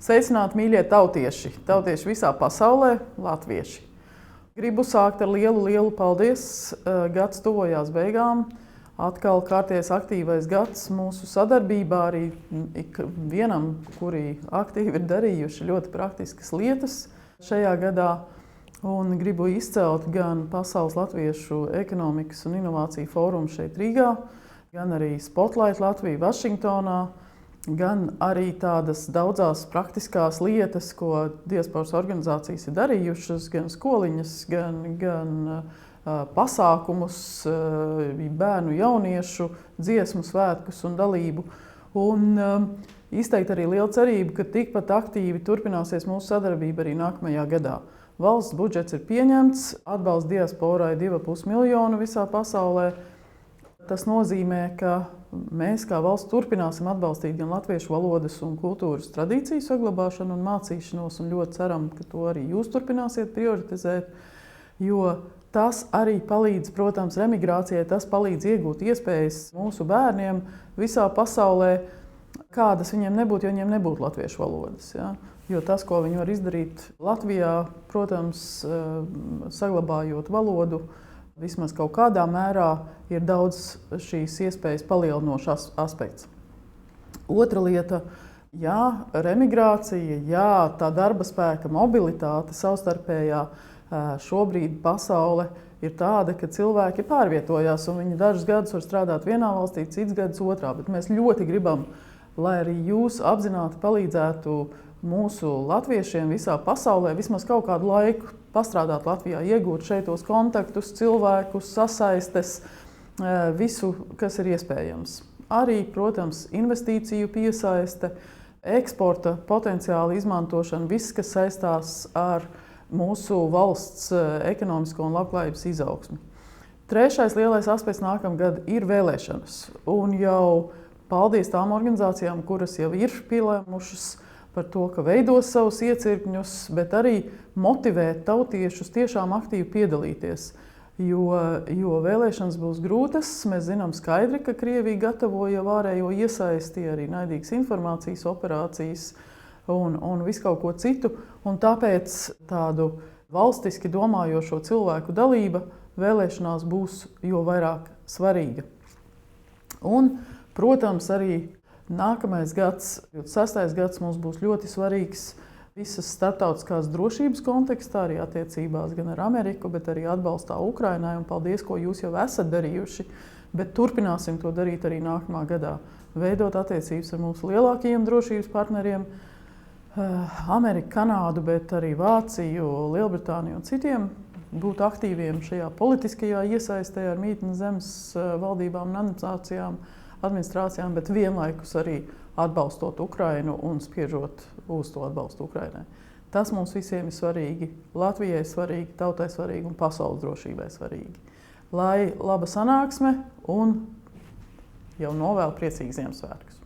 Sveicināti, mīļie tautieši! Tautieši visā pasaulē, latvieši! Gribu sākt ar lielu paldies. Gads tuvojās beigām. Atkal kārties aktīvais gads mūsu sadarbībā arī ikvienam, kuri aktīvi ir darījuši ļoti praktiskas lietas šajā gadā. Un gribu izcelt gan Pasaules latviešu ekonomikas un inovāciju fórumu šeit Rīgā, gan arī Spotlight Latviju Vašingtonā, gan arī tādas daudzās praktiskās lietas, ko diasporas organizācijas ir darījušas, gan skoliņas, gan pasākumus, bērnu, jauniešu, dziesmu svētkus un dalību. Un izteikt arī lielu cerību, ka tikpat aktīvi turpināsies mūsu sadarbība arī nākamajā gadā. Valsts budžets ir pieņemts, atbalsts diasporai 2,5 miljonu visā pasaulē. Tas nozīmē, ka mēs kā valsts turpināsim atbalstīt gan latviešu valodas un kultūras tradīciju saglabāšanu un mācīšanos, un ļoti ceram, ka to arī jūs turpināsiet prioritizēt, jo tas arī palīdz, protams, remigrācijai, tas palīdz iegūt iespējas mūsu bērniem visā pasaulē, kādas viņiem nebūtu, ja viņiem nebūtu latviešu valodas. Ja? Jo tas, ko viņi var izdarīt Latvijā, protams, saglabājot valodu, vismaz kaut kādā mērā ir daudz šīs iespējas palielinošs aspekts. Otra lieta, jā, remigrācija, jā, tā darba spēka mobilitāte savstarpējā. Šobrīd pasaule ir tāda, ka cilvēki pārvietojās un viņi dažus gadus var strādāt vienā valstī, cits gadus otrā, bet mēs ļoti gribam, lai arī jūs apzināti palīdzētu mūsu latviešiem visā pasaulē vismaz kaut kādu laiku pastrādāt Latvijā, iegūt šeit tos kontaktus, cilvēkus, sasaistes, visu, kas ir iespējams. Arī, protams, investīciju piesaiste, eksporta potenciāla izmantošana, viss, kas saistās ar mūsu valsts ekonomisko un labklājības izaugsmi. Trešais lielais aspekts nākamgad ir vēlēšanas. Un jau paldies tām organizācijām, kuras jau ir pielēmušas par to, ka veidos savus iecirkņus, bet arī motivēt tautiešus tiešām aktīvi piedalīties. Jo vēlēšanas būs grūtas. Mēs zinām skaidri, ka Krievija gatavo jau ārējo iesaisti, arī naidīgas informācijas operācijas un visu kaut ko citu. Un tāpēc tādu valstiski domājošo cilvēku dalība vēlēšanās būs jo vairāk svarīga. Un, protams, arī nākamais gads, 26. gads, mums būs ļoti svarīgs visas starptautiskās drošības kontekstā, arī attiecībās gan ar Ameriku, bet arī atbalstā Ukrainai. Un paldies, ko jūs jau esat darījuši, bet turpināsim to darīt arī nākamā gadā. Veidot attiecības ar mūsu lielākajiem drošības partneriem, Ameriku, Kanādu, bet arī Vāciju, Lielbritāniju un citiem. Būt aktīviem šajā politiskajā iesaistē ar mītnes zemes valdībām un administrācijām, bet vienlaikus arī atbalstot Ukrainu un spiežot uz to atbalstu Ukrainai. Tas mums visiem ir svarīgi. Latvijai svarīgi, tautai svarīgi un pasaules drošībai svarīgi. Lai laba sanāksme un jau novēlu priecīgus Ziemassvētkus!